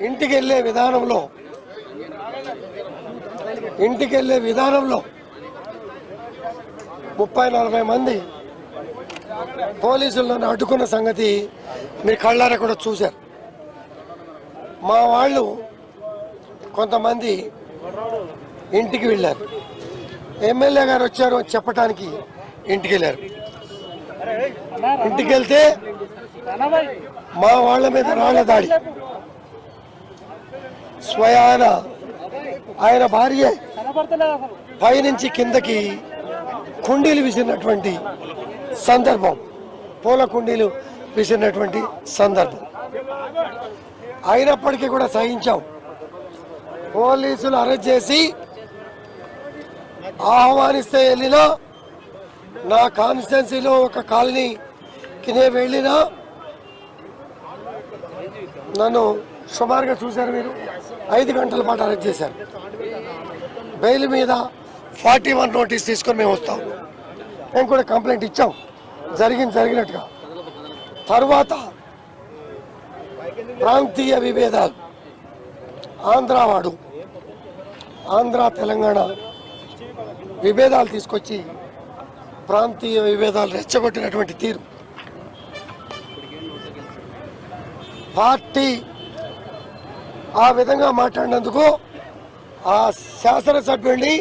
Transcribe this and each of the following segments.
ఇంటికి వెళ్ళే విధానంలో 30-40 మంది పోలీసులను అడ్డుకున్న సంగతి మీరు కళ్ళారా కూడా చూశారు. మా వాళ్ళు కొంతమంది ఇంటికి వెళ్ళారు. ఎమ్మెల్యే గారు వచ్చారు చెప్పడానికి ఇంటికి వెళ్ళారు. ఇంటికి వెళ్తే మా వాళ్ళ మీద రాళ్ల దాడి. స్వయాన ఆయన భార్య పైనుంచి కిందకి కుండీలు విసిరినటువంటి సందర్భం, పూల కుండీలు విసిరినటువంటి సందర్భం. అయినప్పటికీ కూడా సహించాం. పోలీసులు అరెస్ట్ చేసి ఆహ్వానిస్తే వెళ్ళినా, నా కాన్స్టిట్యున్సీలో ఒక కాలనీకి నేను వెళ్ళినా నన్ను సుమారుగా చూశారు మీరు, 5 గంటల పాటు అరెస్ట్ చేశారు. బెయిల్ మీద 41 నోటీస్ తీసుకొని మేము వస్తాం. మేము కూడా కంప్లైంట్ ఇచ్చాం జరిగినట్టుగా. తర్వాత ప్రాంతీయ విభేదాలు, ఆంధ్ర తెలంగాణ విభేదాలు తీసుకొచ్చి ప్రాంతీయ విభేదాలు రెచ్చగొట్టినటువంటి తీరు, పార్టీ ఆ విధంగా మాట్లాడినందుకు ఆ శాసనసభ్యుడిని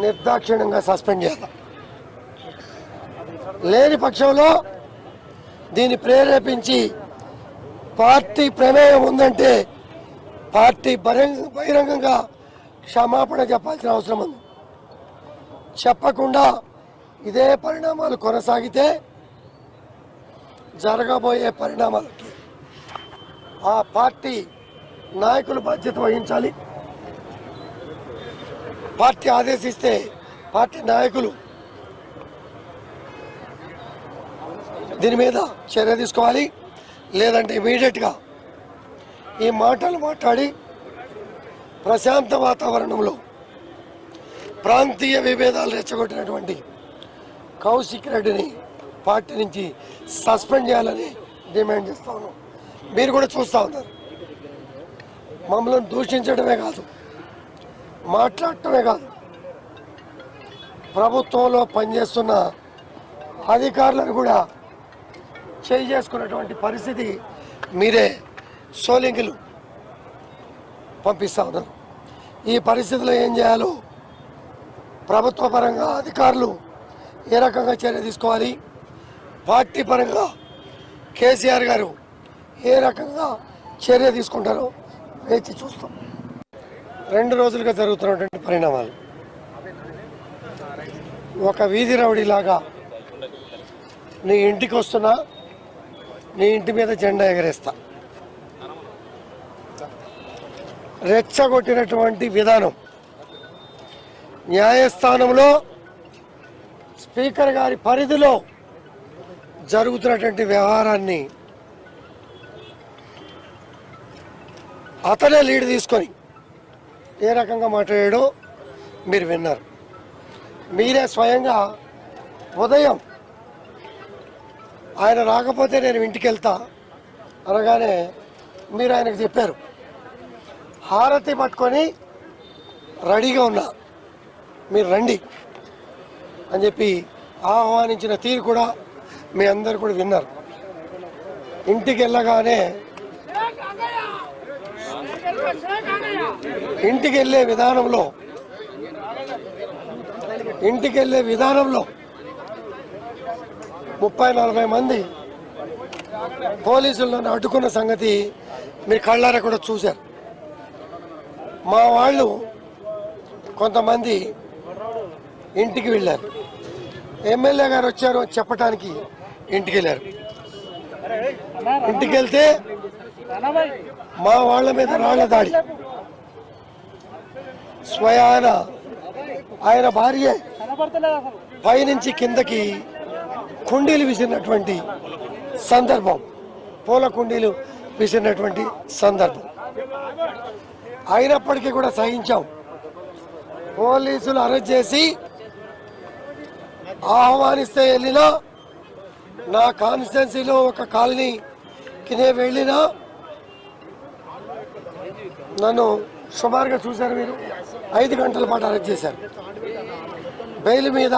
నిర్దాక్షిణ్యంగా సస్పెండ్ చేయాలి. లేని పక్షంలో దీన్ని ప్రేరేపించి పార్టీ ప్రమేయం ఉందంటే పార్టీ బహిరంగంగా క్షమాపణ చెప్పాల్సిన అవసరం ఉంది. చెప్పకుండా ఇదే పరిణామాలు కొనసాగితే జరగబోయే పరిణామాలకి ఆ పార్టీ నాయకులు బాధ్యత వహించాలి. పార్టీ ఆదేశిస్తే పార్టీ నాయకులు దీని మీద చర్య తీసుకోవాలి. లేదంటే ఇమీడియట్గా ఈ మాటలు మాట్లాడి ప్రశాంత వాతావరణంలో ప్రాంతీయ విభేదాలు రెచ్చగొట్టినటువంటి కౌశిక్ రెడ్డిని పార్టీ నుంచి సస్పెండ్ చేయాలని డిమాండ్ చేస్తా ఉన్నాం. మీరు కూడా చూస్తూ ఉన్నారు. మమ్మల్ని దూషించడమే కాదు, మాట్లాడటమే కాదు, ప్రభుత్వంలో పనిచేస్తున్న అధికారులను కూడా చేసుకున్నటువంటి పరిస్థితి మీరే సోలింగులు పంపిస్తూ ఉన్నారు. ఈ పరిస్థితిలో ఏం చేయాలో ప్రభుత్వ పరంగా అధికారులు ఏ రకంగా చర్య తీసుకోవాలి, పార్టీ పరంగా కేసీఆర్ గారు ఏ రకంగా చర్య తీసుకుంటారో వేచి చూస్తాం. 2 రోజులుగా జరుగుతున్నటువంటి పరిణామాలు, ఒక వీధి రౌడీలాగా నీ ఇంటికి వస్తున్నా, నీ ఇంటి మీద జెండా ఎగరేస్తా, రెచ్చగొట్టినటువంటి విధానం, న్యాయస్థానంలో స్పీకర్ గారి పరిధిలో జరుగుతున్నటువంటి వ్యవహారాన్ని అతనే లీడ్ తీసుకొని ఏ రకంగా మాట్లాడాడో మీరు విన్నారు. మీరే స్వయంగా ఉదయం ఆయన రాకపోతే నేను ఇంటికి వెళ్తా అనగానే మీరు ఆయనకు చెప్పారు, హారతి పట్టుకొని రెడీగా ఉన్నా, మీరు రండి అని చెప్పి ఆహ్వానించిన తీరు కూడా మీ అందరు కూడా విన్నారు. ఇంటికి వెళ్ళగానే ఇంటికి వెళ్ళే విధానంలో 30-40 మంది పోలీసులను అడ్డుకున్న సంగతి మీరు కళ్ళారా కూడా చూశారు. మా వాళ్ళు కొంతమంది ఇంటికి వెళ్ళారు. ఎమ్మెల్యే గారు వచ్చారు చెప్పడానికి ఇంటికి వెళ్ళారు. ఇంటికి వెళ్తే మా వాళ్ళ మీద రాళ్ల దాడి. స్వయాన ఆయన భార్య పైనుంచి కిందకి కుండీలు విసిరినటువంటి సందర్భం, పూల కుండీలు విసిరినటువంటి సందర్భం. అయినప్పటికీ కూడా సహించాం. పోలీసులు అరెస్ట్ చేసి ఆహ్వానిస్తే వెళ్ళినా, నా కాన్స్టిట్యున్సీలో ఒక కాలనీకి నేను వెళ్ళినా నన్ను సుమారుగా చూశారు మీరు 5 గంటల పాటు అరెస్ట్ చేశారు. బెయిల్ మీద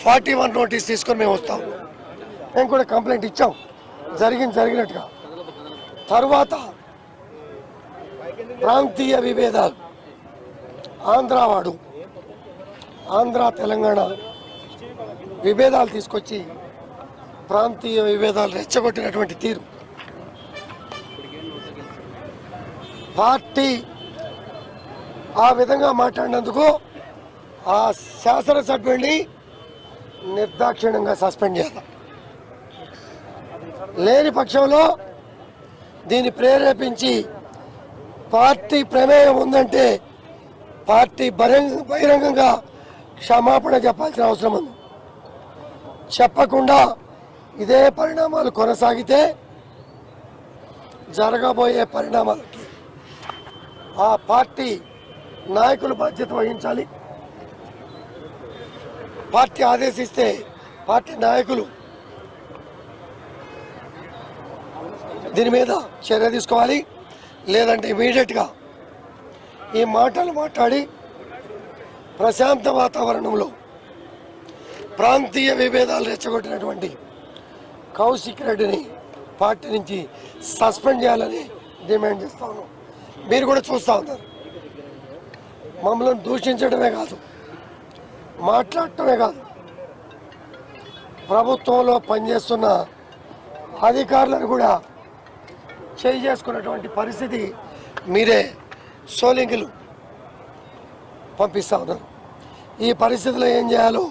41 నోటీస్ తీసుకొని మేము వస్తాం. మేము కూడా కంప్లైంట్ ఇచ్చాం జరిగినట్టుగా. తర్వాత ప్రాంతీయ విభేదాలు, ఆంధ్ర తెలంగాణ విభేదాలు తీసుకొచ్చి ప్రాంతీయ విభేదాలు రెచ్చగొట్టినటువంటి తీరు, పార్టీ ఆ విధంగా మాట్లాడినందుకు ఆ శాసనసభ్యుడిని నిర్దాక్షిణ్యంగా సస్పెండ్ చేయాలి. లేని పక్షంలో దీన్ని ప్రేరేపించి పార్టీ ప్రమేయం ఉందంటే పార్టీ బహిరంగంగా క్షమాపణ చెప్పాల్సిన అవసరం ఉంది. చెప్పకుండా ఇదే పరిణామాలు కొనసాగితే జరగబోయే పరిణామాలకి ఆ పార్టీ నాయకులు బాధ్యత వహించాలి. పార్టీ ఆదేశిస్తే పార్టీ నాయకులు దీని మీద చర్య తీసుకోవాలి. లేదంటే ఇమీడియట్గా ఈ మాటలు మాట్లాడి ప్రశాంత వాతావరణంలో ప్రాంతీయ విభేదాలు రెచ్చగొట్టినటువంటి కౌశిక్ రెడ్డిని పార్టీ నుంచి సస్పెండ్ చేయాలని డిమాండ్ చేస్తా ఉన్నాం. మీరు కూడా చూస్తూ ఉన్నారు. మమ్మల్ని దూషించడమే కాదు, మాట్లాడటమే కాదు, ప్రభుత్వంలో పనిచేస్తున్న అధికారులను కూడా చేసుకున్నటువంటి పరిస్థితి మీరే సోలింగులు పంపిస్తూ ఉన్నారు. ఈ పరిస్థితిలో ఏం చేయాలో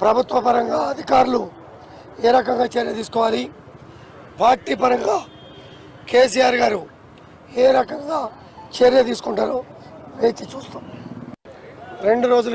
ప్రభుత్వ పరంగా అధికారులు ఏ రకంగా చర్య తీసుకోవాలి, పార్టీ పరంగా కేసీఆర్ గారు ఏ రకంగా చర్య తీసుకుంటారో వేచి చూస్తాం. 2 రోజులు